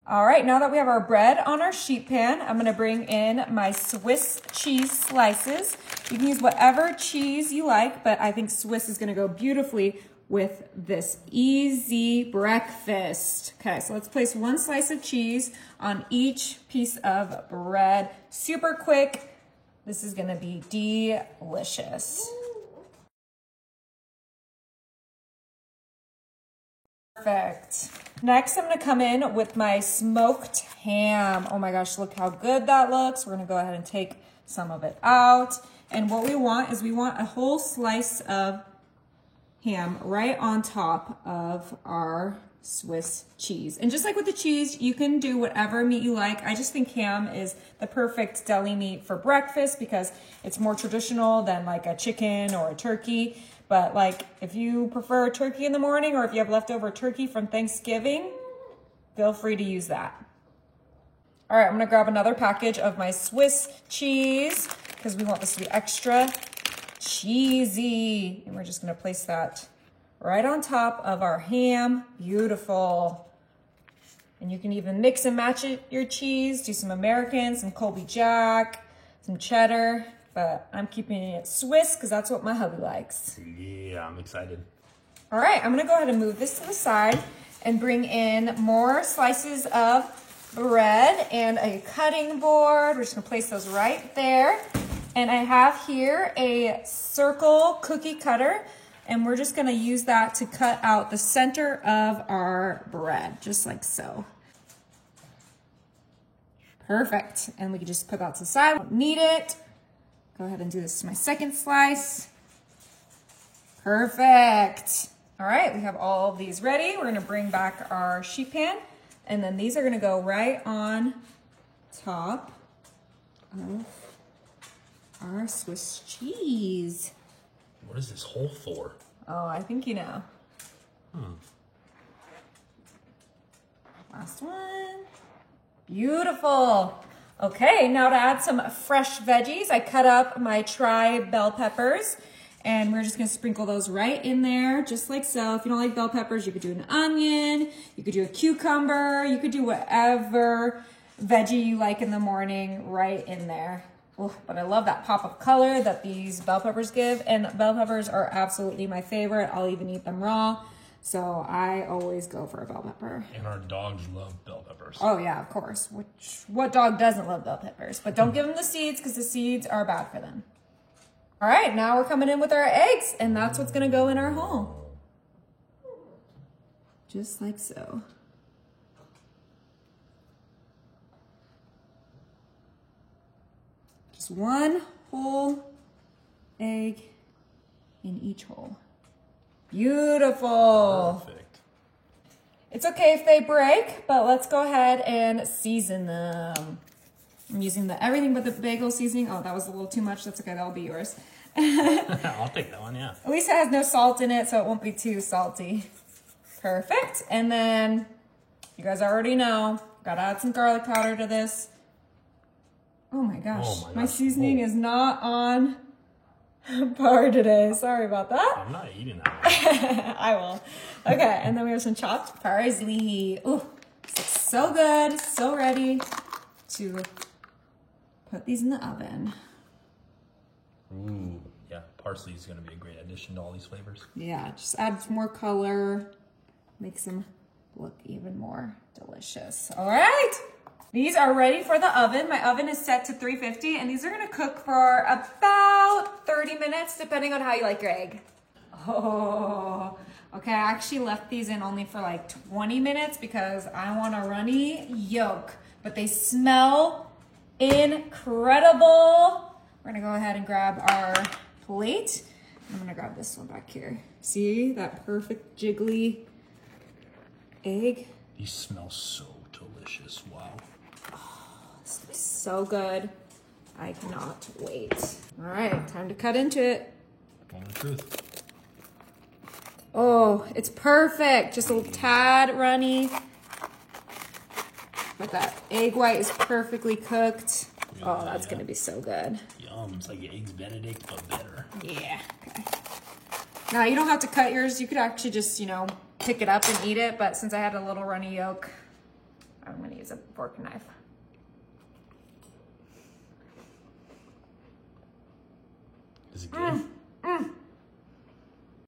All right, now that we have our bread on our sheet pan, I'm gonna bring in my Swiss cheese slices. You can use whatever cheese you like, but I think Swiss is gonna go beautifully with this easy breakfast. Okay, so let's place one slice of cheese on each piece of bread. Super quick. This is gonna be delicious. Perfect. Next, I'm gonna come in with my smoked ham. Oh my gosh, look how good that looks. We're gonna go ahead and take some of it out. And what we want is we want a whole slice of ham right on top of our Swiss cheese. And just like with the cheese, you can do whatever meat you like. I just think ham is the perfect deli meat for breakfast because it's more traditional than like a chicken or a turkey. But like if you prefer turkey in the morning or if you have leftover turkey from Thanksgiving, feel free to use that. All right, I'm gonna grab another package of my Swiss cheese because we want this to be extra cheesy. And we're just gonna place that right on top of our ham. Beautiful. And you can even mix and match your cheese. Do some American, some Colby Jack, some cheddar. But I'm keeping it Swiss because that's what my hubby likes. Yeah, I'm excited. All right, I'm gonna go ahead and move this to the side and bring in more slices of bread and a cutting board. We're just gonna place those right there. And I have here a circle cookie cutter, and we're just gonna use that to cut out the center of our bread, just like so. Perfect, and we can just put that to the side, don't need it. Go ahead and do this to my second slice. Perfect. All right, we have all of these ready. We're gonna bring back our sheet pan, and then these are gonna go right on top of our Swiss cheese. What is this hole for? Oh, I think you know. Last one. Beautiful. Okay, now to add some fresh veggies, I cut up my bell peppers, and we're just gonna sprinkle those right in there, just like so. If you don't like bell peppers, you could do an onion, you could do a cucumber, you could do whatever veggie you like in the morning right in there. Oh, but I love that pop of color that these bell peppers give, and bell peppers are absolutely my favorite. I'll even eat them raw. So I always go for a bell pepper. And our dogs love bell peppers. Oh yeah, of course. What dog doesn't love bell peppers? But don't give them the seeds because the seeds are bad for them. All right, now we're coming in with our eggs, and that's what's gonna go in our hole. Just like so. Just one whole egg in each hole. Beautiful. Perfect. It's okay if they break, but let's go ahead and season them. I'm using the everything but the bagel seasoning. Oh, that was a little too much. That's okay, that'll be yours. I'll take that one, yeah. At least it has no salt in it, so it won't be too salty. Perfect. And then, you guys already know, gotta add some garlic powder to this. Oh my gosh, my seasoning is not on par today. Sorry about that. I'm not eating that. I will. Okay, and then we have some chopped parsley. Ooh, this looks so good, so ready to put these in the oven. Ooh, yeah, parsley is gonna be a great addition to all these flavors. Yeah, just add some more color, makes them look even more delicious. All right, these are ready for the oven. My oven is set to 350, and these are gonna cook for about 30 minutes, depending on how you like your egg. Oh, okay, I actually left these in only for like 20 minutes because I want a runny yolk, but they smell incredible. We're gonna go ahead and grab our plate. I'm gonna grab this one back here. See that perfect jiggly egg? These smell so delicious, wow. This is so good. I cannot wait. All right, time to cut into it. Tell the truth. Oh, it's perfect. Just a little tad runny. But that egg white is perfectly cooked. Oh, that's gonna be so good. Yum, it's like Eggs Benedict, but better. Yeah, okay. Now, you don't have to cut yours. You could actually just, you know, pick it up and eat it. But since I had a little runny yolk, I'm going to use a fork and knife. Is it good?